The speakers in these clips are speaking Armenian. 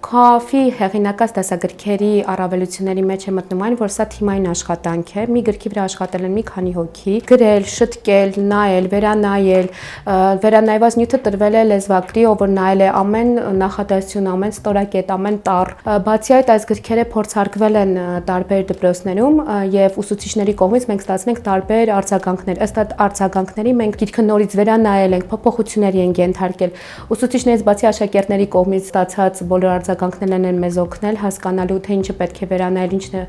Քաֆի հեղինակած դասագրքերի առավելությունների մեջ է մտնում այն, որ սա թիմային աշխատանք է, մի գրքի վրա աշխատել են մի քանի հոգի, գրել, շտկել, նայել, վերանայել, վերանայված նյութը տրվել է լեզվակրի, ով որ նայել է ամեն նախադասություն, ամեն ստորակետ, ամեն տառ։ Բացի այդ, այս գրքերը փորձարկվել են տարբեր դպրոցներում եւ ուսուցիչների կողմից մենք ստացել ենք տարբեր արձագանքներ։ Ըստ այդ արձագանքների մենք գիրքը նորից վերանայել ենք, փոփոխությունների ենք ենթարկել։ Ուսուցիչներից բացի աշակերտների կողմից ստացած բոլոր արձագանքներն են մեզ օգնել հասկանալու, թե ինչը պետք է վերանայել, ինչն է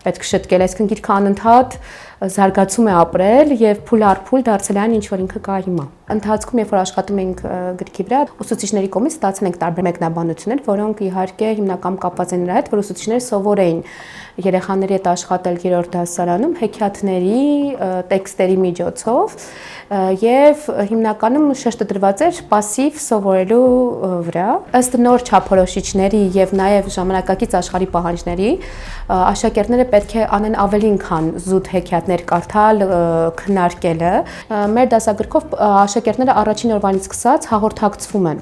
պետք շտկել, այսինքն գիրքը անընդհատ զարգացում է ապրել եւ փուլ առ փուլ դարձել այն, ինչ որ ինքը կա հիմա։ Ընթացքում, երբ որ աշխատում ենք գրքի վրա, ուսուցիչների կողմից ստացել ենք տարբեր մեկնաբանություններ, որոնք իհարկե հիմնականում կապված են նրա հետ, որ ուսուցիչները սովորեին երեխաների հետ աշխատել երրորդ դասարանում հեքիաթների, տեքստերի միջոցով եւ հիմնականում շեշտը դրված էր պասիվ սովորելու վրա։ Ըստ նոր չափորոշիչների եւ նաեւ ժամանակակից աշխարհի պահանջների աշակերտները պետք է անեն ավելին, քան զուտ հեքիաթներ կարդալ, քննարկելը։ Մեր դասագրքով աշակերտները առաջին օրվանից սկսած հաղորդակցվում են։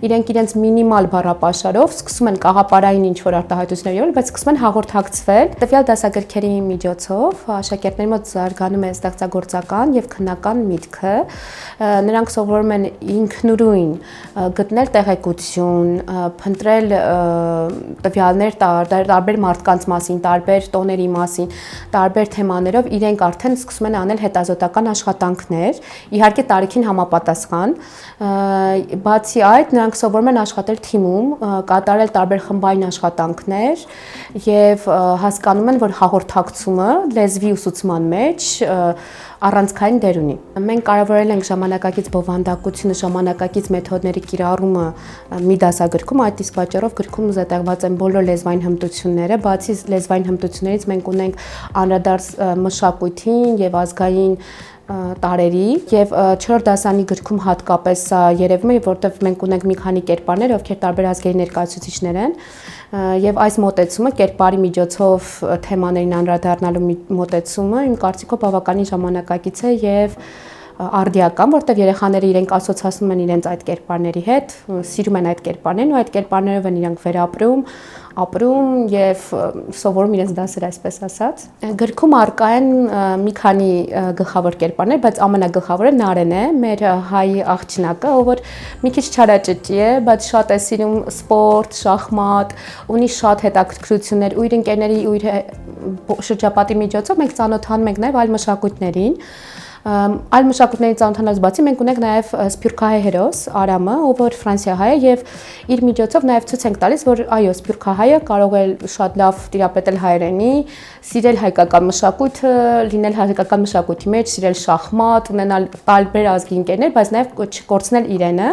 Իրենք իրենց մինիմալ բառապաշարով սկսում են կաղապարային ինչ-որ արտահայտություններ եղել, բայց սկսում են հաղորդակցվել։ Տվյալ դասագրքերի միջոցով աշակերտների մոտ զարգանում է ստեղծագործական եւ քննական միտքը։ Նրանք սովորում են ինքնուրույն գտնել տեղեկություն, փնտրել տվյալներ տարբեր մարդկանց մասին, տարբեր տոների մասին, տարբեր թեմաներով իրենք արդեն սկսում են անել հետազոտական աշխատանքներ, իհարկե տարիքին համապատասխան։ Բացի այդ, նրանք սովորում են աշխատել թիմում, կատարել տարբեր խմբային աշխատանքներ եւ հասկանում են, որ հաղորդակցումը լեզվի ուսուցման մեջ առանցքային դեր ունի։ Մենք կարևորել ենք ժամանակակից բովանդակությունը, ժամանակակից մեթոդների կիրառումը մի դասագրքում, այդ իսկ պատճառով գրքում զետեղված են բոլոր լեզվային հմտությունները, բացի լեզվային հմտություններից մենք ունենք անդրադարձ մշակույթին եւ ազգային տարերի եւ 4-րդ դասանի գրքում հատկապես սա երևում է, որտեղ մենք ունենք մի քանի կերպարներ, ովքեր տարբեր ազգերի ներկայացուցիչներ են եւ այս մոտեցումը կերպարի միջոցով թեմաներին անդրադառնալու մոտեցումը իմ կարծիքով բավականին ժամանակակից է եւ արդիական, որտեղ երեխաները իրենք ասոցացնում են իրենց այդ կերպարների հետ, սիրում են այդ կերպարներն ու այդ կերպարներով են իրենք վերապրում, ապրում եւ սովորում իրենց դասերը, այսպես ասած։ Գրքում առկա են մի քանի գլխավոր կերպարներ, բայց ամենագլխավորը Նարեն է, մեր հայ աղջնակը, ով որ մի քիչ չարաճճի է, բայց շատ է սիրում սպորտ, շախմատ, ունի շատ հետաքրքրություններ ու իր ընկերների ու իր շրջապատի միջոցով մենք ծանոթանում ենք նաեւ այլ մշակույթներին։ Այլ մշակույթների ծանոթանալուց բացի մենք ունենք նաև սփյուռքահայ հերոս Արամը, ով որ ֆրանսիահայ է եւ իր միջոցով նաև ցույց ենք տալիս, որ այո, սփյուռքահայը կարող է շատ լավ տիրապետել հայերենի, սիրել հայկական մշակույթը, լինել հայկական մշակույթի մեջ, սիրել շախմատ, ունենալ տարբեր ազգի ընկերներ, բայց նաև չկորցնել իրենը,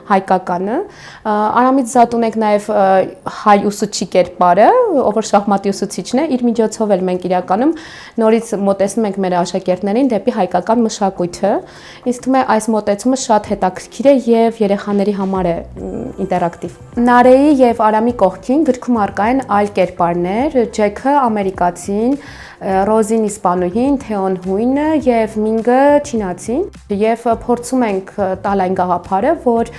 հայկականը։ Արամից զատ ունենք նաև հայ ուսուցչի կերպարը, ով որ շախմատի ուսուցիչն է, իր միջոցով էլ մենք իրականում նորից մոտեցնում ենք մեր աշակերտներին դեպի հայկական մշակույթը։ Ինձ թվում է այս մոտեցումը շատ հետաքրքիր է եւ երեխաների համար է ինտերակտիվ։ Նարեի եւ Արամի կողքին գրքում առկա են այլ կերպարներ, Ջեքը ամերիկացին, Ռոզին իսպանուհին, Թեոն հույնը եւ Մինգը չինացին եւ փորձում ենք տալ այն գաղափարը, որ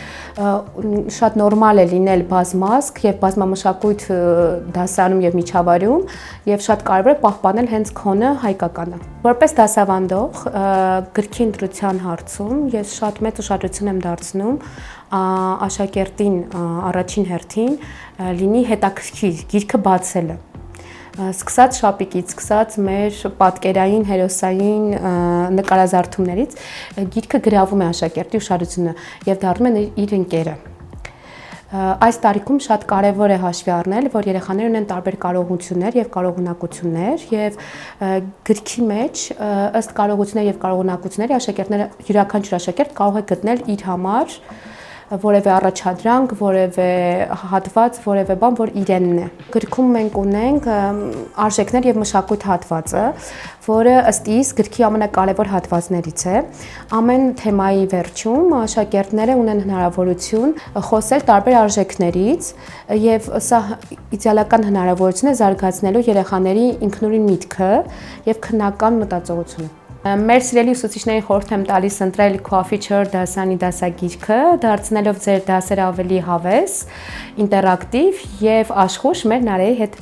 շատ նորմալ է լինել բազմազգ եւ բազմամշակույթ դասարանում եւ միջավայրում եւ շատ կարեւոր է պահպանել հենց քոնը հայկականը։ Որպես դասավանդող գրքի ընտրության հարցում ես շատ մեծ ուշադրություն եմ դարձնում աշակերտին առաջին հերթին լինի հետաքրքիր գիրքը բացելը։ Սկսած շապիկից, սկսած մեր պատկերային, հերոսային նկարազարդումներից գիրքը գրավում է աշակերտի ուշադրությունը եւ դառնում է իր ընկերը։ Այս տարիքում շատ կարևոր է հաշվի առնել, որ երեխաները ունեն տարբեր կարողություններ եւ կարողունակություններ եւ գրքի մեջ ըստ կարողությունների եւ կարողունակությունների աշակերտները յուրաքանչյուր աշակերտ կարող է գտնել իր համար որևէ առաջադրանք, որևէ հատված, որևէ բան, որ իրենն է։ Գրքում մենք ունենք արժեքներ եւ մշակույթ հատվածը, որը ըստ իս գրքի ամենակարևոր հատվածներից է։ Ամեն թեմայի վերջում աշակերտները ունեն հնարավորություն խոսել տարբեր արժեքներից եւ սա իդեալական հնարավորություն է զարգացնելու երեխաների ինքնուրույն միտքը եւ քննական մտածողությունը։ Մեր սիրելի ուսուցիչներին խորհուրդ եմ տալիս ընտրել Coffee դասանի դասագիրքը, դարձնելով ձեր դասերը ավելի հավես, ինտերակտիվ եւ աշխույժ մեր Նարեի հետ։